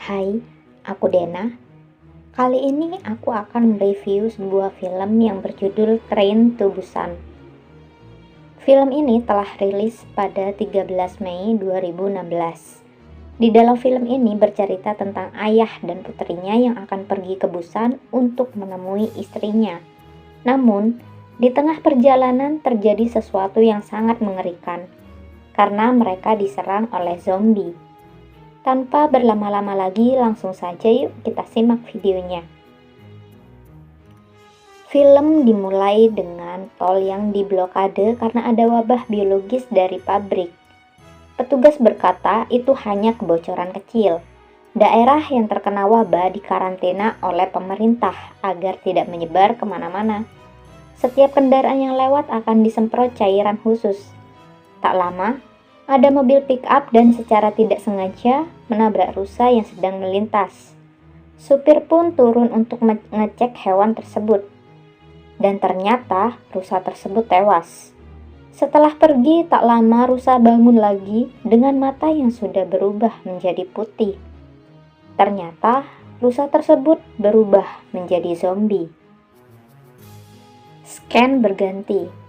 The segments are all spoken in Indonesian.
Hai, aku Dena. Kali ini aku akan mereview sebuah film yang berjudul Train to Busan. Film ini telah rilis pada 13 Mei 2016. Di dalam film ini bercerita tentang ayah dan putrinya yang akan pergi ke Busan untuk menemui istrinya. Namun, di tengah perjalanan terjadi sesuatu yang sangat mengerikan karena mereka diserang oleh zombie. Tanpa berlama-lama lagi, langsung saja yuk kita simak videonya. Film dimulai dengan tol yang diblokade karena ada wabah biologis dari pabrik. Petugas berkata itu hanya kebocoran kecil. Daerah yang terkena wabah dikarantina oleh pemerintah agar tidak menyebar kemana-mana. Setiap kendaraan yang lewat akan disemprot cairan khusus. Tak lama, ada mobil pick-up dan secara tidak sengaja menabrak rusa yang sedang melintas. Supir pun turun untuk mengecek hewan tersebut. Dan ternyata rusa tersebut tewas. Setelah pergi tak lama rusa bangun lagi dengan mata yang sudah berubah menjadi putih. Ternyata rusa tersebut berubah menjadi zombie. Scan berganti.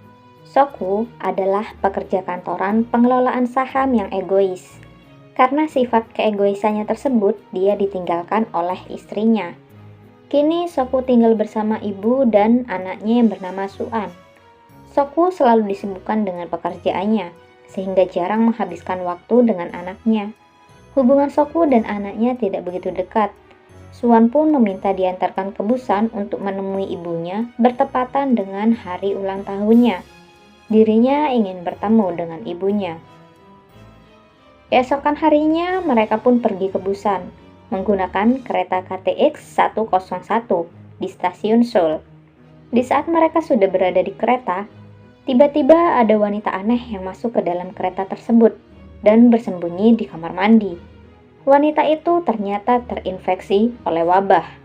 Soku adalah pekerja kantoran pengelolaan saham yang egois. Karena sifat keegoisannya tersebut, dia ditinggalkan oleh istrinya. Kini Soku tinggal bersama ibu dan anaknya yang bernama Suan. Soku selalu disibukkan dengan pekerjaannya, sehingga jarang menghabiskan waktu dengan anaknya. Hubungan Soku dan anaknya tidak begitu dekat. Suan pun meminta diantarkan ke Busan untuk menemui ibunya bertepatan dengan hari ulang tahunnya. Dirinya ingin bertemu dengan ibunya. Keesokan harinya mereka pun pergi ke Busan menggunakan kereta KTX 101 di stasiun Seoul. Di saat mereka sudah berada di kereta, tiba-tiba ada wanita aneh yang masuk ke dalam kereta tersebut dan bersembunyi di kamar mandi. Wanita itu ternyata terinfeksi oleh wabah.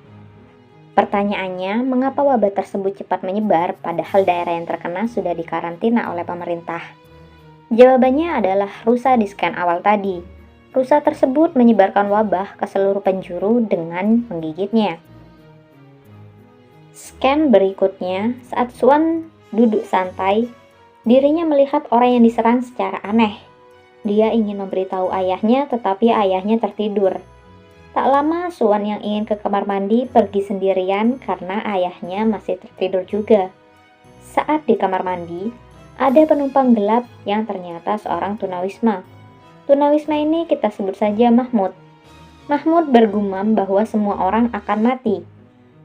Pertanyaannya, mengapa wabah tersebut cepat menyebar padahal daerah yang terkena sudah dikarantina oleh pemerintah? Jawabannya adalah rusa di scan awal tadi. Rusa tersebut menyebarkan wabah ke seluruh penjuru dengan menggigitnya. Scan berikutnya, saat Suan duduk santai, dirinya melihat orang yang diserang secara aneh. Dia ingin memberitahu ayahnya, tetapi ayahnya tertidur. Tak lama, Suan yang ingin ke kamar mandi pergi sendirian karena ayahnya masih tertidur juga. Saat di kamar mandi, ada penumpang gelap yang ternyata seorang tunawisma. Tunawisma ini kita sebut saja Mahmud. Mahmud bergumam bahwa semua orang akan mati.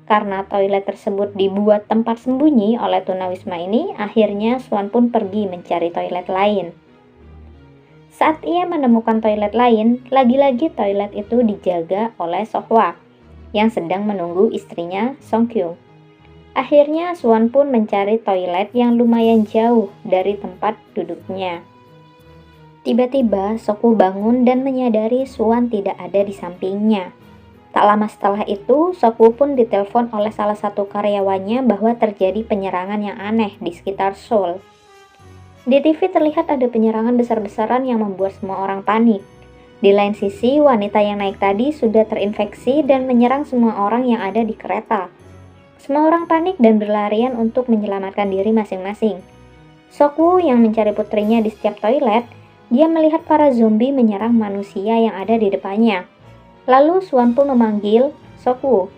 Karena toilet tersebut dibuat tempat sembunyi oleh tunawisma ini, akhirnya Suan pun pergi mencari toilet lain. Saat ia menemukan toilet lain, lagi-lagi toilet itu dijaga oleh Sohwa yang sedang menunggu istrinya Songkyung. Akhirnya Suan pun mencari toilet yang lumayan jauh dari tempat duduknya. Tiba-tiba Soku bangun dan menyadari Suan tidak ada di sampingnya. Tak lama setelah itu, Soku pun ditelepon oleh salah satu karyawannya bahwa terjadi penyerangan yang aneh di sekitar Seoul. Di TV terlihat ada penyerangan besar-besaran yang membuat semua orang panik. Di lain sisi, wanita yang naik tadi sudah terinfeksi dan menyerang semua orang yang ada di kereta. Semua orang panik dan berlarian untuk menyelamatkan diri masing-masing. Soku yang mencari putrinya di setiap toilet, dia melihat para zombie menyerang manusia yang ada di depannya. Lalu Suan pun memanggil Soku.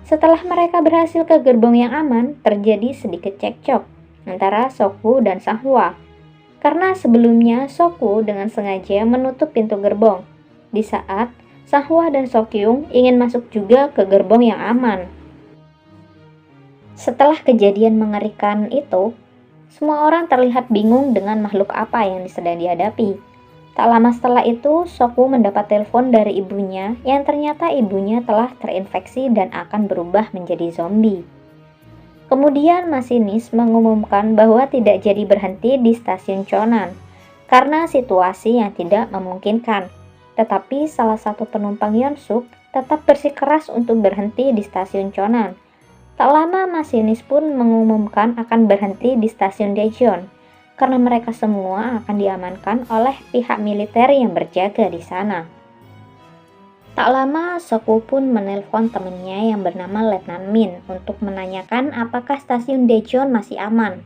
Setelah mereka berhasil ke gerbong yang aman, terjadi sedikit cekcok antara Soku dan Sahwa. Karena sebelumnya Soku dengan sengaja menutup pintu gerbong, di saat Sahwa dan Sokyung ingin masuk juga ke gerbong yang aman. Setelah kejadian mengerikan itu, semua orang terlihat bingung dengan makhluk apa yang sedang dihadapi. Tak lama setelah itu, Soku mendapat telepon dari ibunya yang ternyata ibunya telah terinfeksi dan akan berubah menjadi zombie. Kemudian masinis mengumumkan bahwa tidak jadi berhenti di stasiun Chonan karena situasi yang tidak memungkinkan. Tetapi salah satu penumpang Yeonsuk tetap bersikeras untuk berhenti di stasiun Chonan. Tak lama masinis pun mengumumkan akan berhenti di stasiun Daejeon karena mereka semua akan diamankan oleh pihak militer yang berjaga di sana. Tak lama, Sokwu pun menelpon temannya yang bernama Letnan Min untuk menanyakan apakah stasiun Daejeon masih aman.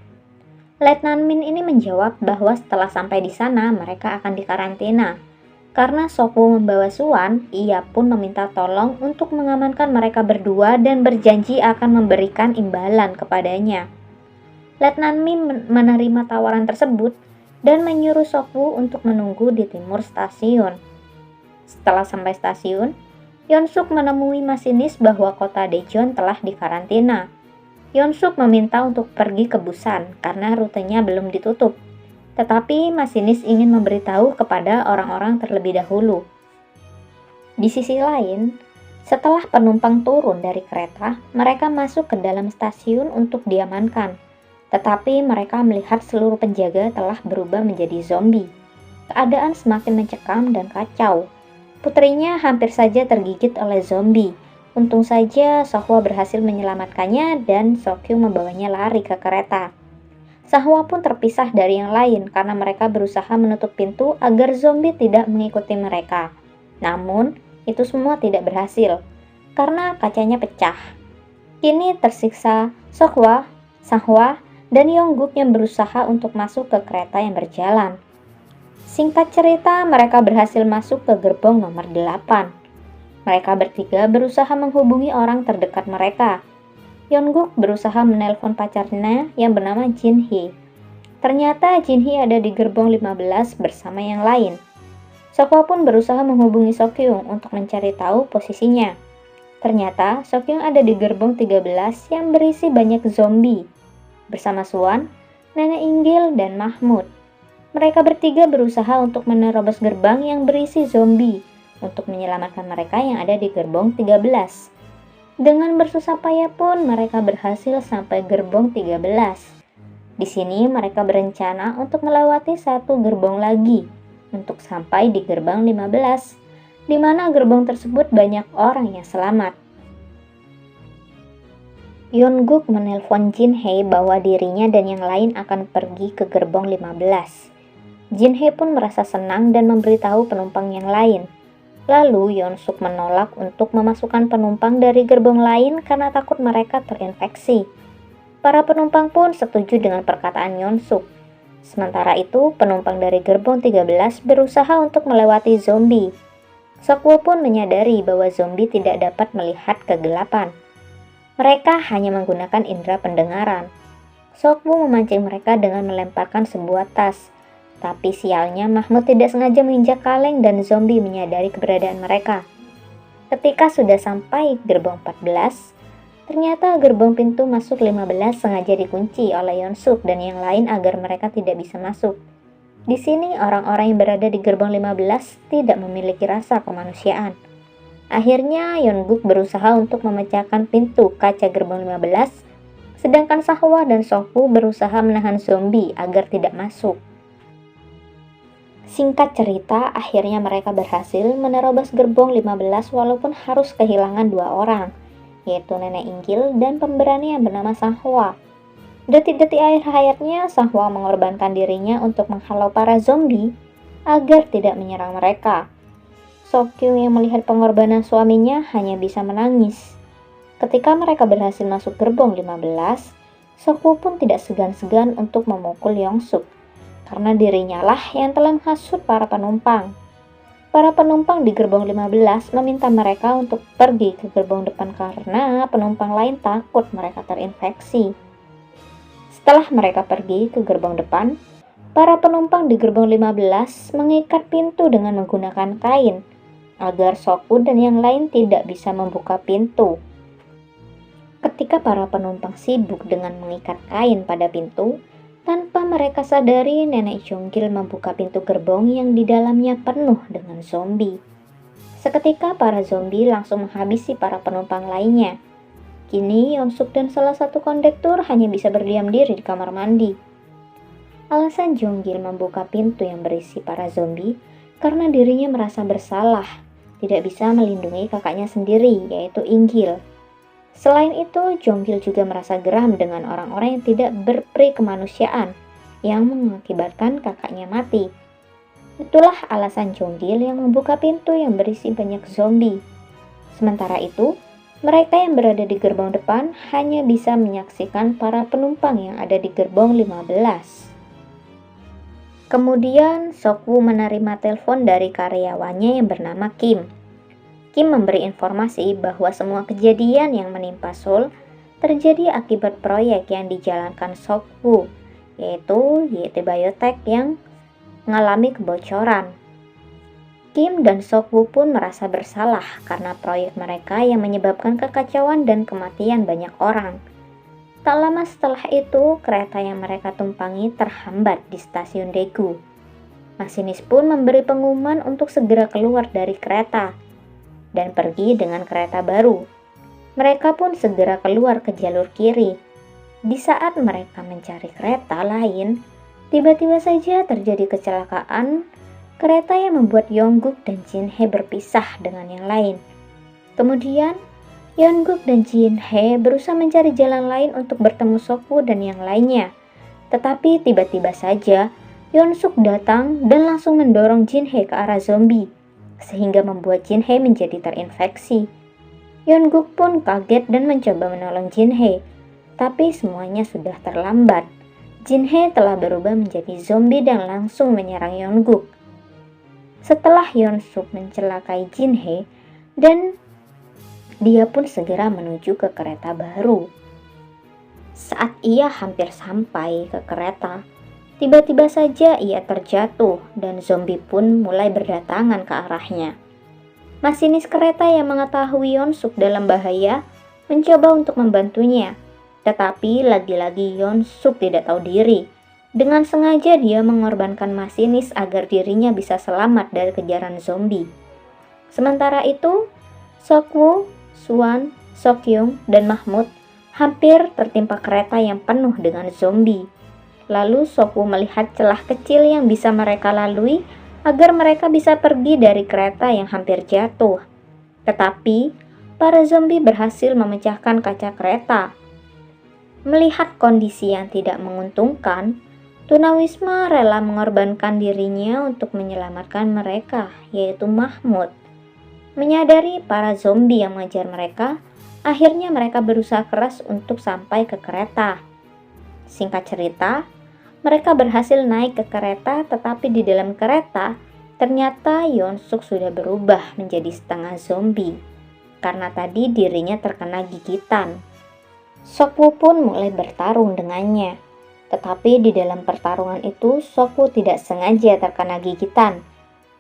Letnan Min ini menjawab bahwa setelah sampai di sana mereka akan dikarantina. Karena Sokwu membawa Suan, ia pun meminta tolong untuk mengamankan mereka berdua dan berjanji akan memberikan imbalan kepadanya. Letnan Min menerima tawaran tersebut dan menyuruh Sokwu untuk menunggu di timur stasiun. Setelah sampai stasiun, Yeonsuk menemui masinis bahwa kota Daejeon telah dikarantina. Yeonsuk meminta untuk pergi ke Busan karena rutenya belum ditutup. Tetapi masinis ingin memberitahu kepada orang-orang terlebih dahulu. Di sisi lain, setelah penumpang turun dari kereta, mereka masuk ke dalam stasiun untuk diamankan. Tetapi mereka melihat seluruh penjaga telah berubah menjadi zombie. Keadaan semakin mencekam dan kacau. Putrinya hampir saja tergigit oleh zombie. Untung saja Sehwa berhasil menyelamatkannya dan Sokyu membawanya lari ke kereta. Sehwa pun terpisah dari yang lain karena mereka berusaha menutup pintu agar zombie tidak mengikuti mereka. Namun, itu semua tidak berhasil karena kacanya pecah. Kini tersiksa, Sehwa, dan Yongguk yang berusaha untuk masuk ke kereta yang berjalan. Singkat cerita, mereka berhasil masuk ke gerbong nomor 8. Mereka bertiga berusaha menghubungi orang terdekat mereka. Yongguk berusaha menelpon pacarnya yang bernama Jin Hee. Ternyata Jin Hee ada di gerbong 15 bersama yang lain. Sehwa pun berusaha menghubungi Sokyung untuk mencari tahu posisinya. Ternyata Sokyung ada di gerbong 13 yang berisi banyak zombie. Bersama Suan, Nenek Inggil, dan Mahmud. Mereka bertiga berusaha untuk menerobos gerbang yang berisi zombie untuk menyelamatkan mereka yang ada di gerbong 13. Dengan bersusah payah pun mereka berhasil sampai gerbong 13. Di sini mereka berencana untuk melewati satu gerbong lagi untuk sampai di gerbang 15, di mana gerbong tersebut banyak orang yang selamat. Yongguk menelpon Jin Hee bahwa dirinya dan yang lain akan pergi ke gerbong 15. Jin Hee pun merasa senang dan memberitahu penumpang yang lain. Lalu Yeonsuk menolak untuk memasukkan penumpang dari gerbong lain karena takut mereka terinfeksi. Para penumpang pun setuju dengan perkataan Yeonsuk. Sementara itu, penumpang dari gerbong 13 berusaha untuk melewati zombie. Sokwo pun menyadari bahwa zombie tidak dapat melihat kegelapan. Mereka hanya menggunakan indera pendengaran. Sokwo memancing mereka dengan melemparkan sebuah tas. Tapi sialnya Mahmud tidak sengaja menginjak kaleng dan zombie menyadari keberadaan mereka. Ketika sudah sampai gerbong 14, ternyata gerbong pintu masuk 15 sengaja dikunci oleh Yeonsuk dan yang lain agar mereka tidak bisa masuk. Di sini orang-orang yang berada di gerbong 15 tidak memiliki rasa kemanusiaan. Akhirnya Yeongguk berusaha untuk memecahkan pintu kaca gerbong 15, sedangkan Sehwa dan Sokwu berusaha menahan zombie agar tidak masuk. Singkat cerita, akhirnya mereka berhasil menerobos gerbong 15 walaupun harus kehilangan 2 orang, yaitu Nenek Inggil dan pemberani yang bernama Sehwa. Detik-detik akhir hayatnya, Sehwa mengorbankan dirinya untuk menghalau para zombie agar tidak menyerang mereka. Sokyu yang melihat pengorbanan suaminya hanya bisa menangis. Ketika mereka berhasil masuk gerbong 15, Sokwu pun tidak segan-segan untuk memukul Yeonsuk. Karena dirinya lah yang telah menghasut para penumpang. Para penumpang di gerbong 15 meminta mereka untuk pergi ke gerbong depan karena penumpang lain takut mereka terinfeksi. Setelah mereka pergi ke gerbong depan, para penumpang di gerbong 15 mengikat pintu dengan menggunakan kain agar Sokwu dan yang lain tidak bisa membuka pintu. Ketika para penumpang sibuk dengan mengikat kain pada pintu, tanpa mereka sadari, Nenek Jonggil membuka pintu gerbong yang di dalamnya penuh dengan zombie. Seketika para zombie langsung menghabisi para penumpang lainnya. Kini Yeonsuk dan salah satu kondektur hanya bisa berdiam diri di kamar mandi. Alasan Jonggil membuka pintu yang berisi para zombie karena dirinya merasa bersalah, tidak bisa melindungi kakaknya sendiri, yaitu Inggil. Selain itu, Jonggil juga merasa geram dengan orang-orang yang tidak berperi kemanusiaan yang mengakibatkan kakaknya mati. Itulah alasan Jongil yang membuka pintu yang berisi banyak zombie. Sementara itu, mereka yang berada di gerbong depan hanya bisa menyaksikan para penumpang yang ada di gerbong 15. Kemudian, Sokwu menerima telepon dari karyawannya yang bernama Kim. Kim memberi informasi bahwa semua kejadian yang menimpa Seoul terjadi akibat proyek yang dijalankan Sokwu, yaitu YT Biotech yang mengalami kebocoran. Kim dan Sokwu pun merasa bersalah karena proyek mereka yang menyebabkan kekacauan dan kematian banyak orang. Tak lama setelah itu, kereta yang mereka tumpangi terhambat di stasiun Daegu. Masinis pun memberi pengumuman untuk segera keluar dari kereta dan pergi dengan kereta baru. Mereka pun segera keluar ke jalur kiri. Di saat mereka mencari kereta lain, tiba-tiba saja terjadi kecelakaan kereta yang membuat Yongguk dan Jinhae berpisah dengan yang lain. Kemudian, Yongguk dan Jinhae berusaha mencari jalan lain untuk bertemu Sokwu dan yang lainnya. Tetapi tiba-tiba saja, Yeonsuk datang dan langsung mendorong Jinhae ke arah zombie, sehingga membuat Jinhae menjadi terinfeksi. Yongguk pun kaget dan mencoba menolong Jinhae, tapi semuanya sudah terlambat. Jinhae telah berubah menjadi zombie dan langsung menyerang Yongguk. Setelah Yeonsuk mencelakai Jinhae, dan dia pun segera menuju ke kereta baru. Saat ia hampir sampai ke kereta, tiba-tiba saja ia terjatuh dan zombie pun mulai berdatangan ke arahnya. Masinis kereta yang mengetahui Yeonsuk dalam bahaya mencoba untuk membantunya, tetapi lagi-lagi Yeonsuk tidak tahu diri. Dengan sengaja dia mengorbankan masinis agar dirinya bisa selamat dari kejaran zombie. Sementara itu, Sokwu, Suan, Sokyung, dan Mahmud hampir tertimpa kereta yang penuh dengan zombie. Lalu Sokwu melihat celah kecil yang bisa mereka lalui agar mereka bisa pergi dari kereta yang hampir jatuh. Tetapi, para zombie berhasil memecahkan kaca kereta. Melihat kondisi yang tidak menguntungkan, Tunawisma rela mengorbankan dirinya untuk menyelamatkan mereka, yaitu Mahmud. Menyadari para zombie yang mengejar mereka, akhirnya mereka berusaha keras untuk sampai ke kereta. Singkat cerita, mereka berhasil naik ke kereta, tetapi di dalam kereta, ternyata Yeonsuk sudah berubah menjadi setengah zombie, karena tadi dirinya terkena gigitan. Sokwu pun mulai bertarung dengannya, tetapi di dalam pertarungan itu, Sokwu tidak sengaja terkena gigitan.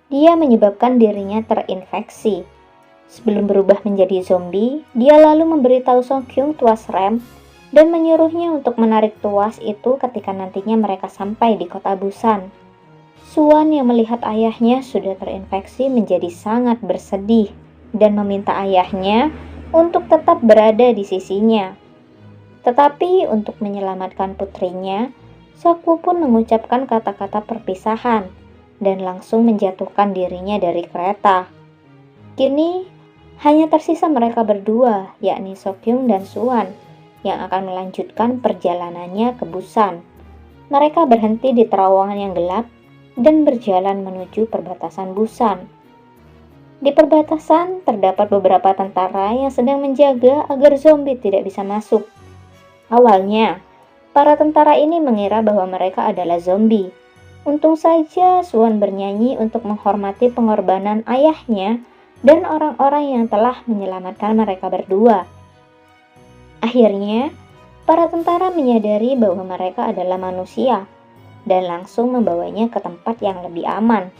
Dia menyebabkan dirinya terinfeksi. Sebelum berubah menjadi zombie, dia lalu memberitahu Sokyung tuas rem dan menyuruhnya untuk menarik tuas itu ketika nantinya mereka sampai di kota Busan. Suan yang melihat ayahnya sudah terinfeksi menjadi sangat bersedih dan meminta ayahnya untuk tetap berada di sisinya. Tetapi untuk menyelamatkan putrinya, Sokwu pun mengucapkan kata-kata perpisahan dan langsung menjatuhkan dirinya dari kereta. Kini, hanya tersisa mereka berdua, yakni Sokyung dan Suan, yang akan melanjutkan perjalanannya ke Busan. Mereka berhenti di terowongan yang gelap dan berjalan menuju perbatasan Busan. Di perbatasan terdapat beberapa tentara yang sedang menjaga agar zombie tidak bisa masuk. Awalnya, para tentara ini mengira bahwa mereka adalah zombie. Untung saja Suan bernyanyi untuk menghormati pengorbanan ayahnya dan orang-orang yang telah menyelamatkan mereka berdua. Akhirnya, para tentara menyadari bahwa mereka adalah manusia dan langsung membawanya ke tempat yang lebih aman.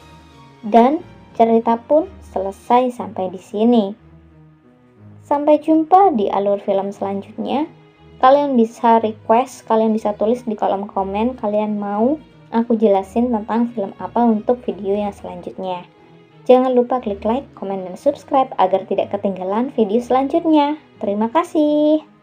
Dan cerita pun selesai sampai di sini. Sampai jumpa di alur film selanjutnya. Kalian bisa request, kalian bisa tulis di kolom komen kalian mau aku jelasin tentang film apa untuk video yang selanjutnya. Jangan lupa klik like, komen, dan subscribe agar tidak ketinggalan video selanjutnya. Terima kasih.